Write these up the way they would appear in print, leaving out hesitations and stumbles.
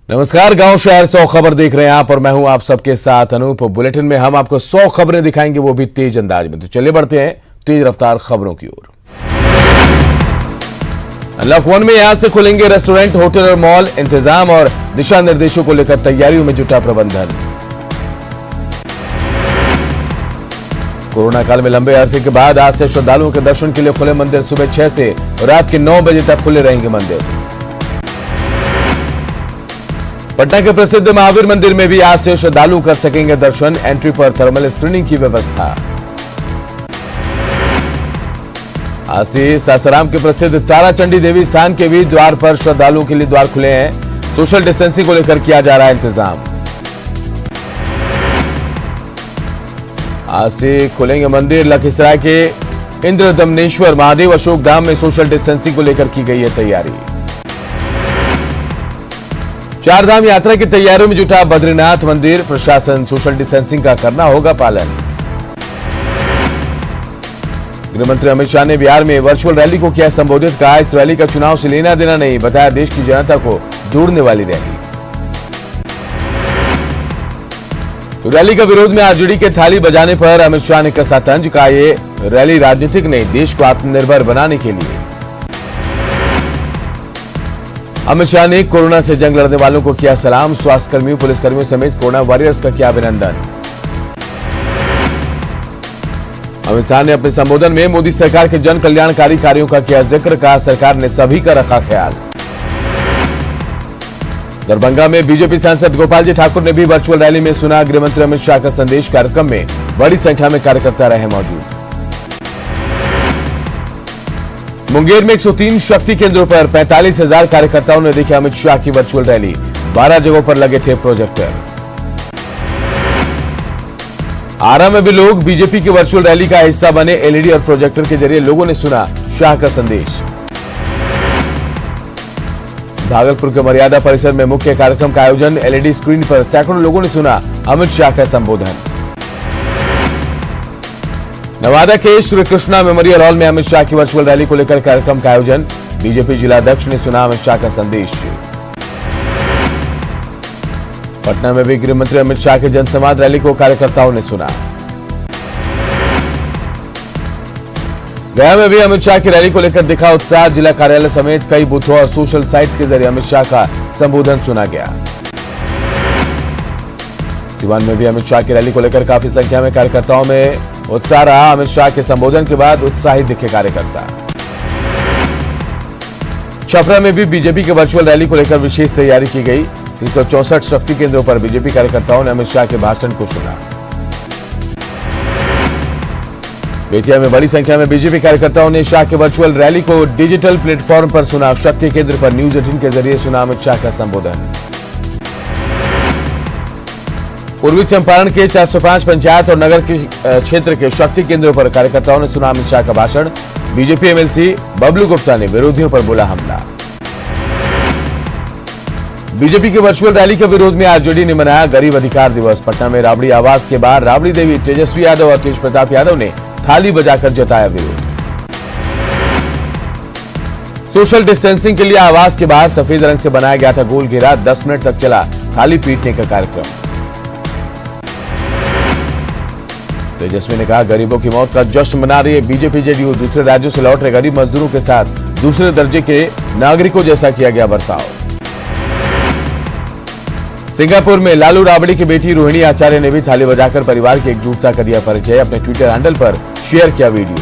नमस्कार, गांव शहर 100 खबर देख रहे हैं आप और मैं हूं आप सबके साथ अनूप। बुलेटिन में हम आपको 100 खबरें दिखाएंगे, वो भी तेज अंदाज में। तो चलिए बढ़ते हैं तेज रफ्तार खबरों की ओर। अनलॉक 1 में यहां से खुलेंगे रेस्टोरेंट, होटल और मॉल। इंतजाम और दिशा निर्देशों को लेकर तैयारियों में जुटा प्रबंधन। कोरोना काल में लंबे अरसे के बाद आज से श्रद्धालुओं के दर्शन के लिए खुले मंदिर। सुबह 6 से रात के 9 बजे तक खुले रहेंगे मंदिर। पटना के प्रसिद्ध महावीर मंदिर में भी आज से श्रद्धालु कर सकेंगे दर्शन। एंट्री पर थर्मल स्क्रीनिंग की व्यवस्था। आज से सासाराम के प्रसिद्ध ताराचंडी देवी स्थान के भी द्वार पर श्रद्धालुओं के लिए द्वार खुले हैं। सोशल डिस्टेंसिंग को लेकर किया जा रहा है इंतजाम। आज से खुलेंगे मंदिर। लखीसराय के इंद्रदमनेश्वर महादेव अशोक धाम में सोशल डिस्टेंसिंग को लेकर की गई है तैयारी। चारधाम यात्रा की तैयारियों में जुटा बद्रीनाथ मंदिर। प्रशासन सोशल डिस्टेंसिंग का करना होगा पालन। गृहमंत्री अमित शाह ने बिहार में वर्चुअल रैली को किया संबोधित। कहा, इस रैली का चुनाव से लेना देना नहीं, बताया देश की जनता को जोड़ने वाली रैली। तो रैली का विरोध में आरजेडी के थाली बजाने पर अमित शाह ने कसा तंज। कहा, ये रैली राजनीतिक नहीं, देश को आत्मनिर्भर बनाने के लिए। अमित शाह ने कोरोना से जंग लड़ने वालों को किया सलाम। स्वास्थ्य कर्मियों, पुलिसकर्मियों समेत कोरोना वॉरियर्स का किया अभिनंदन। अमित शाह ने अपने संबोधन में मोदी सरकार के जन कल्याणकारी कार्यों का किया जिक्र। कहा, सरकार ने सभी का रखा ख्याल। दरभंगा में बीजेपी सांसद गोपाल जी ठाकुर ने भी वर्चुअल रैली में सुना गृहमंत्री अमित शाह का संदेश। कार्यक्रम में बड़ी संख्या में कार्यकर्ता रहे मौजूद। मुंगेर में 103 शक्ति केंद्रों पर 45,000 कार्यकर्ताओं ने देखी अमित शाह की वर्चुअल रैली। 12 जगहों पर लगे थे प्रोजेक्टर। आरा में भी लोग बीजेपी की वर्चुअल रैली का हिस्सा बने। एलईडी और प्रोजेक्टर के जरिए लोगों ने सुना शाह का संदेश। भागलपुर के मर्यादा परिसर में मुख्य कार्यक्रम का आयोजन। एलईडी स्क्रीन पर सैकड़ों लोगों ने सुना अमित शाह का संबोधन। नवादा के श्री कृष्णा मेमोरियल हॉल में अमित शाह की वर्चुअल रैली को लेकर कार्यक्रम का आयोजन। बीजेपी जिलाध्यक्ष ने सुना अमित शाह का संदेश। पटना में भी गृहमंत्री अमित शाह के जनसंवाद रैली को कार्यकर्ताओं ने सुना। गया में भी अमित शाह की रैली को लेकर दिखा उत्साह। जिला कार्यालय समेत कई बूथों और सोशल साइट्स के जरिए अमित शाह का संबोधन सुना गया। सिवान में भी अमित शाह की रैली को लेकर काफी संख्या में कार्यकर्ताओं में उत्साह रहा। अमित शाह के संबोधन के बाद उत्साहित दिखे कार्यकर्ता। छपरा में भी बीजेपी के वर्चुअल रैली को लेकर विशेष तैयारी की गई। 364 शक्ति केंद्रों पर बीजेपी कार्यकर्ताओं ने अमित शाह के भाषण को सुना। बेतिया में बड़ी संख्या में बीजेपी कार्यकर्ताओं ने शाह के वर्चुअल रैली को डिजिटल प्लेटफॉर्म पर सुना। शक्ति केंद्र पर न्यूज 18 के जरिए सुना अमित शाह का संबोधन। पूर्वी चंपारण के 405 पंचायत और नगर के क्षेत्र के शक्ति केंद्रों पर कार्यकर्ताओं ने सुना अमित शाह का भाषण। बीजेपी एमएलसी बबलू गुप्ता ने विरोधियों पर बोला हमला। बीजेपी के वर्चुअल रैली के विरोध में आरजेडी ने मनाया गरीब अधिकार दिवस। पटना में राबड़ी आवास के बाहर राबड़ी देवी, तेजस्वी यादव और तेज प्रताप यादव ने थाली बजाकर जताया विरोध। सोशल डिस्टेंसिंग के लिए आवास के बाहर सफेद रंग से बनाया गया था गोल घेरा। 10 मिनट तक चला थाली पीटने का कार्यक्रम। तेजस्वी ने कहा, गरीबों की मौत का जश्न मना रही है बीजेपी जेडीयू। दूसरे राज्यों से लौट रहे गरीब मजदूरों के साथ दूसरे दर्जे के नागरिकों जैसा किया गया बर्ताव। सिंगापुर में लालू राबड़ी की बेटी रोहिणी आचार्य ने भी थाली बजाकर परिवार की एकजुटता का दिया परिचय। अपने ट्विटर हैंडल पर शेयर किया वीडियो।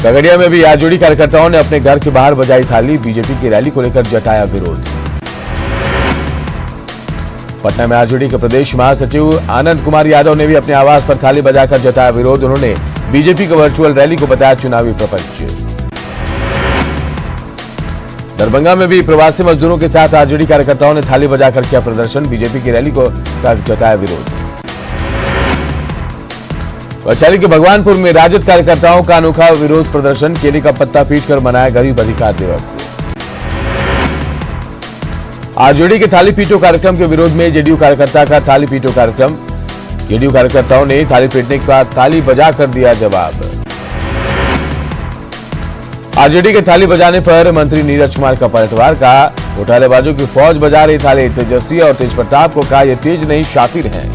खगड़िया में भी आरजेडी कार्यकर्ताओं ने अपने घर के बाहर बजाई थाली। बीजेपी की रैली को लेकर जताया विरोध। पटना में आरजेडी के प्रदेश महासचिव आनंद कुमार यादव ने भी अपने आवास पर थाली बजाकर जताया विरोध। उन्होंने बीजेपी की वर्चुअल रैली को बताया चुनावी प्रपंच। दरभंगा में भी प्रवासी मजदूरों के साथ आरजेडी कार्यकर्ताओं ने थाली बजाकर किया प्रदर्शन। बीजेपी की रैली को जताया विरोध। वैशाली के भगवानपुर में राजद कार्यकर्ताओं का अनोखा विरोध प्रदर्शन। केले का पत्ता पीटकर मनाया गरीब अधिकार दिवस। आरजेडी के थाली पीटो कार्यक्रम के विरोध में जेडीयू कार्यकर्ता का थाली पीटो कार्यक्रम। जेडीयू कार्यकर्ताओं ने थाली पीटने के बाद थाली बजाकर दिया जवाब। आरजेडी के थाली बजाने पर मंत्री नीरज कुमार का पलटवार। कहा, घोटालेबाजों की फौज बजा रही थाली, तेजस्वी और तेजप्रताप को कहा यह तेज नहीं शातिर हैं।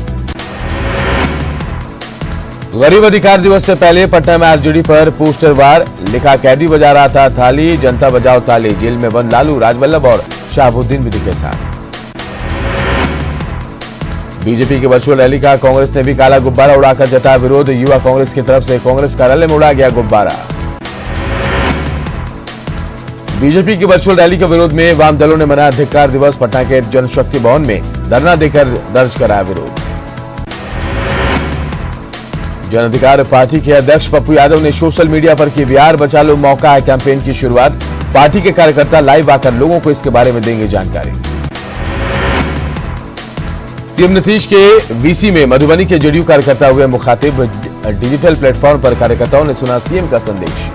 गरीब अधिकार दिवस से पहले पटना में आरजेडी पर पोस्टर वार, लिखा कैदी बजा रहा था थाली, जनता बजाओ ताली, जेल में बंद लालू, राजवल्लभ और शाहबुद्दीन विधि के साथ। बीजेपी की वर्चुअल रैली का कांग्रेस ने भी काला गुब्बारा उड़ाकर जताया विरोध, युवा कांग्रेस की तरफ से कांग्रेस कार्यालय में उड़ा गया गुब्बारा। बीजेपी की वर्चुअल रैली के विरोध में वाम दलों ने मनाया धिक्कार दिवस, पटना के जनशक्ति भवन में धरना देकर दर्ज कराया विरोध। जन अधिकार पार्टी के अध्यक्ष पप्पू यादव ने सोशल मीडिया पर की बिहार बचा लो मौका है कैंपेन की शुरुआत, पार्टी के कार्यकर्ता लाइव आकर लोगों को इसके बारे में देंगे जानकारी। सीएम नीतीश के वीसी में मधुबनी के जेडीयू कार्यकर्ता हुए मुखातिब, डिजिटल प्लेटफॉर्म पर कार्यकर्ताओं ने सुना सीएम का संदेश।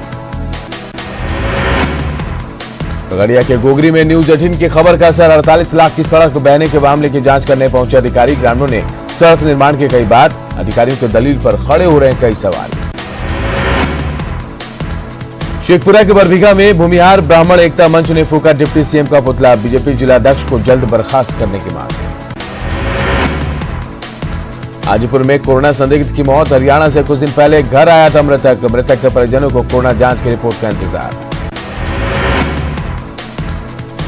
खगड़िया के गोगरी में न्यूज 18 की खबर का असर, 48 लाख की सड़क बहने के मामले की जांच करने पहुंचे अधिकारी, ग्रामीणों ने सड़क निर्माण की कई बात, अधिकारियों के दलील पर खड़े हो रहे हैं कई सवाल। शेखपुरा के बरबीघा में भूमिहार ब्राह्मण एकता मंच ने फूका डिप्टी सीएम का पुतला, बीजेपी जिलाध्यक्ष को जल्द बर्खास्त करने की मांग। हाजीपुर में कोरोना संदिग्ध की मौत, हरियाणा से कुछ दिन पहले घर आया था मृतक, मृतक के परिजनों को कोरोना जांच की रिपोर्ट का इंतजार।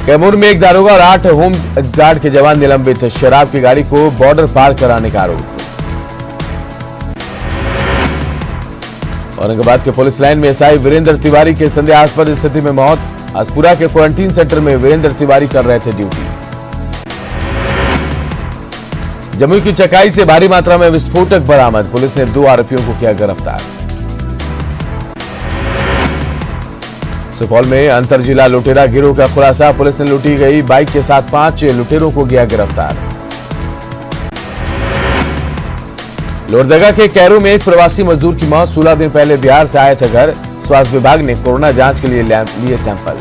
कैमूर में एक दारोगा और 8 होम गार्ड के जवान निलंबित, शराब की गाड़ी को बॉर्डर पार कराने का आरोप। औरंगाबाद के पुलिस लाइन में एसआई वीरेंद्र तिवारी के संदेहास्पद स्थिति में मौत, आसपुरा के क्वारंटीन सेंटर में वीरेंद्र तिवारी कर रहे थे ड्यूटी। जमुई की चकाई से भारी मात्रा में विस्फोटक बरामद, पुलिस ने 2 आरोपियों को किया गिरफ्तार। सुपौल में अंतर जिला लुटेरा गिरोह का खुलासा, पुलिस ने लूटी गई बाइक के साथ 5 लुटेरों को किया गिरफ्तार। लोहरदगा के कैरो में एक प्रवासी मजदूर की मौत, 16 दिन पहले बिहार से आए थे घर, स्वास्थ्य विभाग ने कोरोना जांच के लिए लिए सैंपल।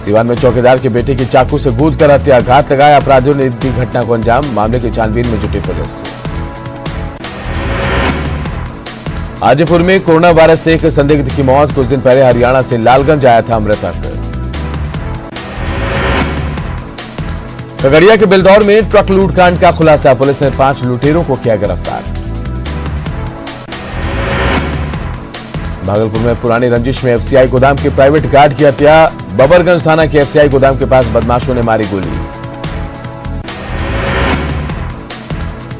सिवान में चौकीदार के बेटे की चाकू से कूद कर हत्या, घात लगाया, अपराधियों ने दी घटना को अंजाम, मामले की छानबीन में जुटी पुलिस। हाजीपुर में कोरोना वायरस से एक संदिग्ध की मौत, कुछ दिन पहले हरियाणा से लालगंज आया था मृतक। खगड़िया के बिलदौर में ट्रक लूटकांड का खुलासा, पुलिस ने 5 लुटेरों को किया गिरफ्तार। भागलपुर में पुरानी रंजिश में एफसीआई गोदाम के प्राइवेट गार्ड की हत्या, बबरगंज थाना के एफसीआई गोदाम के पास बदमाशों ने मारी गोली।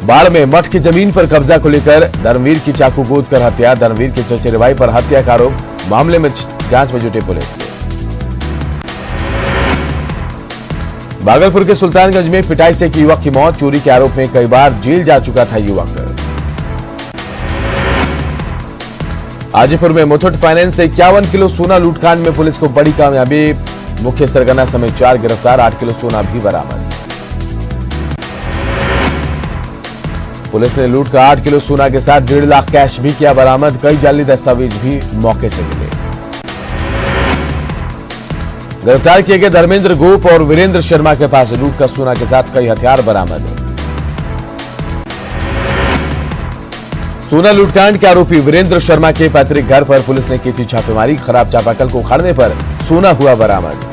बाढ़ में मठ की जमीन पर कब्जा को लेकर धर्मवीर की चाकू कूद कर हत्या, धर्मवीर के चचेरे भाई पर हत्या का आरोप, मामले में जांच में जुटी पुलिस। भागलपुर के सुल्तानगंज में पिटाई से एक युवक की मौत, चोरी के आरोप में कई बार जेल जा चुका था युवक। हाजीपुर में मुथूट फाइनेंस से 51 किलो सोना लूटकांड में पुलिस को बड़ी कामयाबी, मुख्य सरगना समेत 4 गिरफ्तार, 8 किलो सोना भी बरामद। पुलिस ने लूट का 8 किलो सोना के साथ 1.5 लाख कैश भी किया बरामद, कई जाली दस्तावेज भी मौके से मिले। गिरफ्तार किए गए धर्मेंद्र गोप और वीरेंद्र शर्मा के पास लूट का सोना के साथ कई हथियार बरामद। सोना लूटकांड के आरोपी वीरेंद्र शर्मा के पैतृक घर पर पुलिस ने की थी छापेमारी, खराब चापाकल को उखाड़ने पर सोना हुआ बरामद।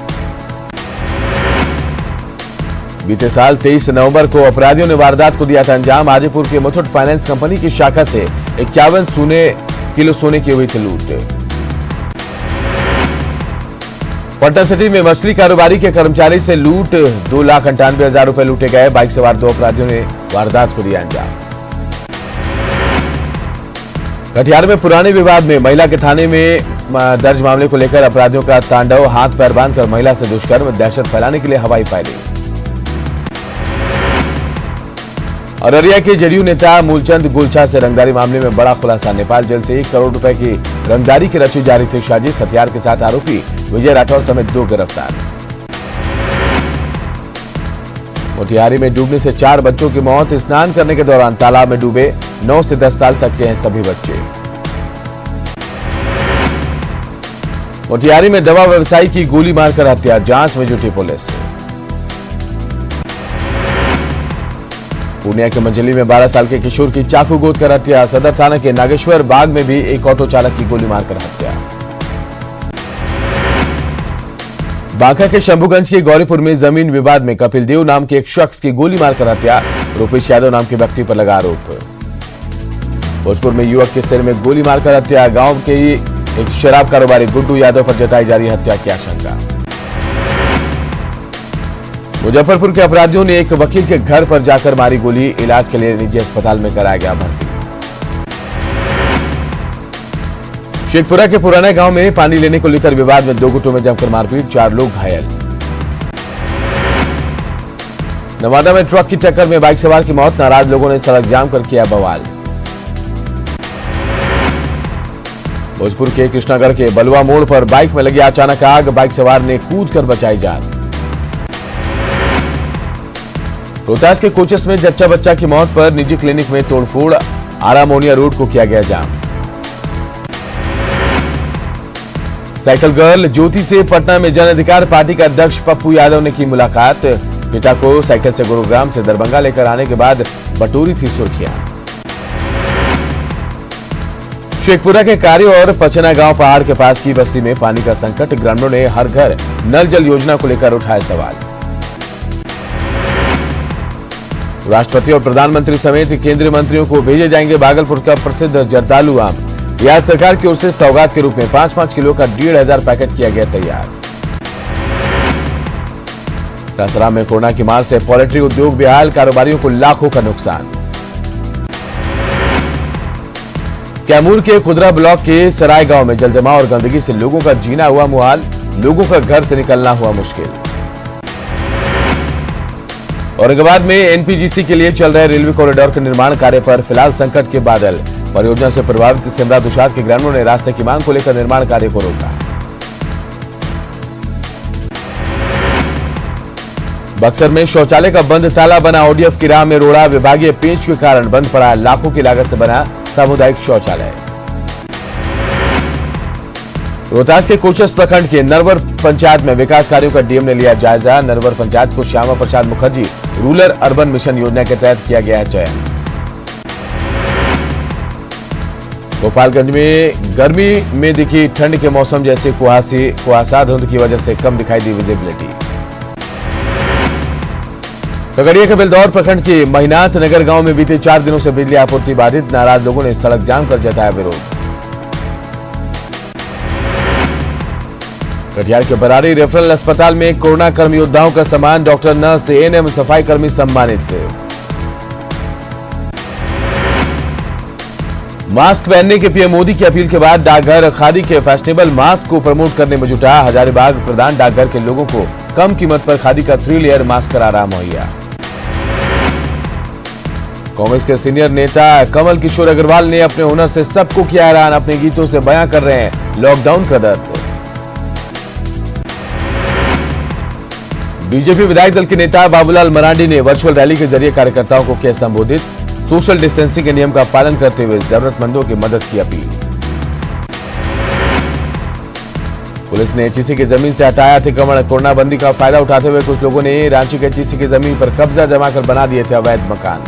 बीते साल 23 नवंबर को अपराधियों ने वारदात को दिया था अंजाम, हाजीपुर के मुथूट फाइनेंस कंपनी की शाखा से 51 किलो सोने की हुई थी लूट। पटना सिटी में मछली कारोबारी के कर्मचारी से लूट, 2,98,000 रुपए लूटे गए, बाइक सवार 2 अपराधियों ने वारदात को दिया अंजाम। कटिहार में पुराने विवाद में महिला के थाने में दर्ज मामले को लेकर अपराधियों का तांडव, हाथ पैर बांधकर महिला से दुष्कर्म, दहशत फैलाने के लिए हवाई फायरिंग। अररिया के जेडीयू नेता मूलचंद गुलछा से रंगदारी मामले में बड़ा खुलासा, नेपाल जेल से 1 करोड़ रुपए की रंगदारी की रची जा रही थी साजिश, हथियार के साथ आरोपी विजय राठौर समेत 2 गिरफ्तार। मोतिहारी में डूबने से 4 बच्चों की मौत, स्नान करने के दौरान तालाब में डूबे 9 से 10 साल तक के हैं सभी बच्चे। मोतिहारी में दवा व्यवसायी की गोली मारकर हत्या, जांच में जुटी पुलिस। पूर्णिया के मंजली में 12 साल के किशोर की चाकू गोद कर हत्या, सदर थाना के नागेश्वर बाग में भी एक ऑटो चालक की गोली मारकर हत्या। बांका के शंभुगंज के गौरीपुर में जमीन विवाद में कपिल देव नाम के एक शख्स की गोली मारकर हत्या, रूपेश यादव नाम के व्यक्ति पर लगा आरोप। भोजपुर में युवक के सिर में गोली मारकर हत्या, गांव के ही एक शराब कारोबारी गुड्डू यादव पर जताई जा रही हत्या की आशंका। मुजफ्फरपुर के अपराधियों ने एक वकील के घर पर जाकर मारी गोली, इलाज के लिए निजी अस्पताल में कराया गया भर्ती। शेखपुरा के पुराने गांव में पानी लेने को लेकर विवाद में दो गुटों में जमकर मारपीट, 4 लोग घायल। नवादा में ट्रक की टक्कर में बाइक सवार की मौत, नाराज लोगों ने सड़क जाम कर किया बवाल। भोजपुर के कृष्णागढ़ के बलुआ मोड़ पर बाइक में लगी अचानक आग, बाइक सवार ने कूद कर बचाई जान। रोहतास के कोचस में जच्चा बच्चा की मौत पर निजी क्लिनिक में तोड़फोड़, आरा मोनिया रोड को किया गया जाम। साइकिल गर्ल ज्योति से पटना में जन अधिकार पार्टी का अध्यक्ष पप्पू यादव ने की मुलाकात, पिता को साइकिल से गुरुग्राम से दरभंगा लेकर आने के बाद बटोरी थी सुर्खियां। शेखपुरा के कार्यो और पचना गांव पहाड़ के पास की बस्ती में पानी का संकट, ग्रामीणों ने हर घर नल जल योजना को लेकर उठाए सवाल। राष्ट्रपति और प्रधानमंत्री समेत केंद्रीय मंत्रियों को भेजे जाएंगे भागलपुर का प्रसिद्ध जर्दालू आम, बिहार सरकार की ओर से सौगात के रूप में 5-5 किलो का 1,500 पैकेट किया गया तैयार। सासाराम में कोरोना की मार से पोल्ट्री उद्योग बेहाल, कारोबारियों को लाखों का नुकसान। कैमूर के खुदरा ब्लॉक के सराय गांव में जलजमाव और गंदगी से लोगों का जीना हुआ मुहाल, लोगों का घर से निकलना हुआ मुश्किल। औरंगाबाद में एनपीजीसी के लिए चल रहे रेलवे कॉरिडोर के निर्माण कार्य पर फिलहाल संकट के बादल, परियोजना से प्रभावित सिमरा दुशात के ग्रामीणों ने रास्ते की मांग को लेकर निर्माण कार्य को रोका। बक्सर में शौचालय का बंद ताला बना, ओडीएफ की राह में रोड़ा, विभागीय पेंच के कारण बंद पड़ा लाखों की लागत से बना सामुदायिक शौचालय। रोहतास के कोचस प्रखंड के नरवर पंचायत में विकास कार्यों का डीएम ने लिया जायजा, नरवर पंचायत को Shyama Prasad Mukherjee rural urban mission योजना के तहत किया गया है चयन। गोपालगंज में गर्मी में दिखी ठंड के मौसम जैसे कुहासा, धुंध की वजह से कम दिखाई दी विजिबिलिटी। खगड़िया के बेलदौर प्रखंड के महिनाथ नगर गांव में बीते 4 दिनों से बिजली आपूर्ति बाधित, नाराज लोगों ने सड़क जाम कर जताया विरोध। कटिहार के बरारी रेफरल अस्पताल में कोरोना कर्मी योद्धाओं का सम्मान, डॉक्टर, नर्स, एएनएम, सफाई कर्मी सम्मानित। मास्क पहनने के पीएम मोदी की अपील के बाद डाकघर खादी के फैशनेबल मास्क को प्रमोट करने में जुटा, हजारीबाग प्रधान डाकघर के लोगों को कम कीमत पर खादी का 3 लेयर मास्क करा रहा मुहैया। कांग्रेस के सीनियर नेता कमल किशोर अग्रवाल ने अपने हुनर से सबको किया हैरान, अपने गीतों से बयां कर रहे हैं लॉकडाउन का दर्द। बीजेपी विधायक दल के नेता बाबूलाल मरांडी ने वर्चुअल रैली के जरिए कार्यकर्ताओं को किया संबोधित, सोशल डिस्टेंसिंग के नियम का पालन करते हुए जरूरतमंदों की मदद की अपील। पुलिस ने एचईसी की जमीन से हटाया अतिक्रमण, कोरोना बंदी का फायदा उठाते हुए कुछ लोगों ने रांची के एचईसी की जमीन पर कब्जा जमाकर बना दिए थे अवैध मकान।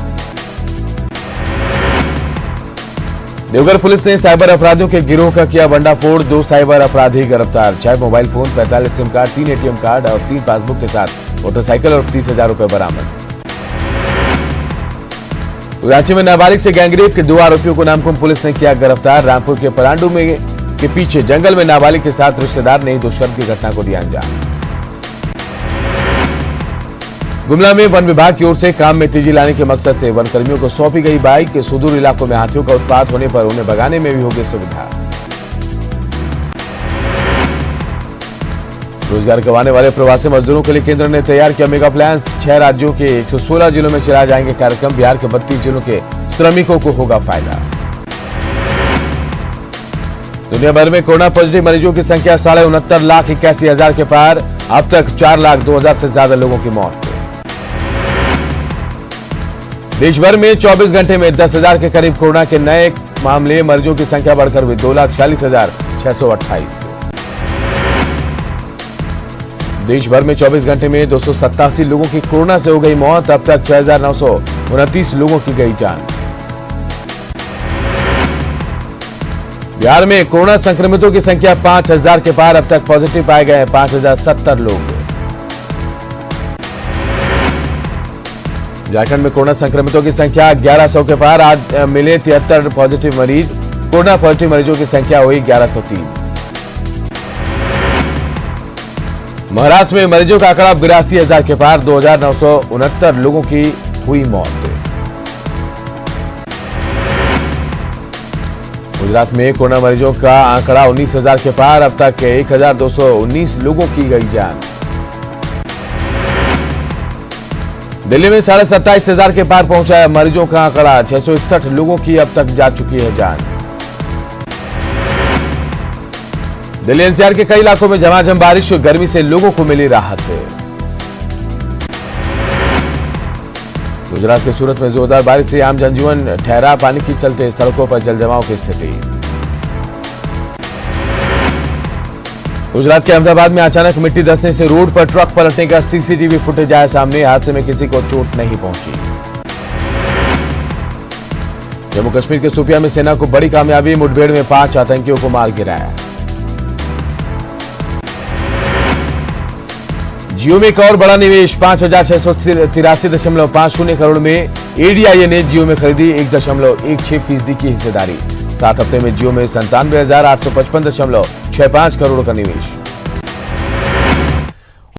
देवघर पुलिस ने साइबर अपराधियों के गिरोह का किया भंडाफोड़, 2 साइबर अपराधी गिरफ्तार, 6 mobile phone, 45 SIM card, 3 ATM card और 3 पासबुक के साथ मोटरसाइकिल और 30,000 रुपए बरामद। रांची में नाबालिग से गैंगरेप के 2 आरोपियों को नामकुम पुलिस ने किया गिरफ्तार, रामपुर के परांडू में के पीछे जंगल में नाबालिग के साथ रिश्तेदार ने दुष्कर्म की घटना को दिया अंजाम। गुमला में वन विभाग की ओर से काम में तेजी लाने के मकसद से वन कर्मियों को सौंपी गई बाइक, के सुदूर इलाकों में हाथियों का उत्पात होने पर उन्हें भगाने में भी होगी सुविधा। रोजगार गंवाने वाले प्रवासी मजदूरों के लिए केंद्र ने तैयार किया मेगा प्लान, 6 राज्यों के 116 जिलों में चलाए जाएंगे कार्यक्रम, बिहार के 32 जिलों के श्रमिकों को होगा फायदा। दुनिया भर में कोरोना पॉजिटिव मरीजों की संख्या 69,81,000 के पार, अब तक 4,02,000 से ज्यादा लोगों की मौत। देश भर में 24 घंटे में 10,000 के करीब कोरोना के नए मामले, मरीजों की संख्या बढ़कर हुई 2,46,628। देश भर में 24 घंटे में 287 लोगों की कोरोना से हो गई मौत, अब तक 6,929 लोगों की गई जान। बिहार में कोरोना संक्रमितों की संख्या 5,000 के पार। अब तक पॉजिटिव पाए गए 5,070 लोग। झारखंड में कोरोना संक्रमितों की संख्या 1100 के पार। आज मिले 73 पॉजिटिव मरीज। कोरोना पॉजिटिव मरीजों की संख्या हुई 1103। महाराष्ट्र में मरीजों का आंकड़ा 82,000 के पार। 2,969 लोगों की हुई मौत। गुजरात में कोरोना मरीजों का आंकड़ा 19,000 के पार। अब तक 1,219 लोगों की गई जान। दिल्ली में 27,500 के पार पहुंचा है मरीजों का आंकड़ा। 661 लोगों की अब तक जा चुकी है जान। दिल्ली एनसीआर के कई इलाकों में झमाझम बारिश। गर्मी से लोगों को मिली राहत। गुजरात के सूरत में जोरदार बारिश से आम जनजीवन ठहरा। पानी के चलते सड़कों पर जलजमाव की स्थिति। गुजरात के अहमदाबाद में अचानक मिट्टी धंसने से रोड पर ट्रक पलटने का सीसीटीवी फुटेज आया सामने। हादसे में किसी को चोट नहीं पहुंची। जम्मू कश्मीर के शोपियां में सेना को बड़ी कामयाबी। मुठभेड़ में 5 आतंकियों को मार गिराया। जियो में एक और बड़ा निवेश। 5,683.50 करोड़ में एडीआईए ने जियो में खरीदी 1.16% की हिस्सेदारी। 7 हफ्ते में जियो में 97,855.65 करोड़ का निवेश।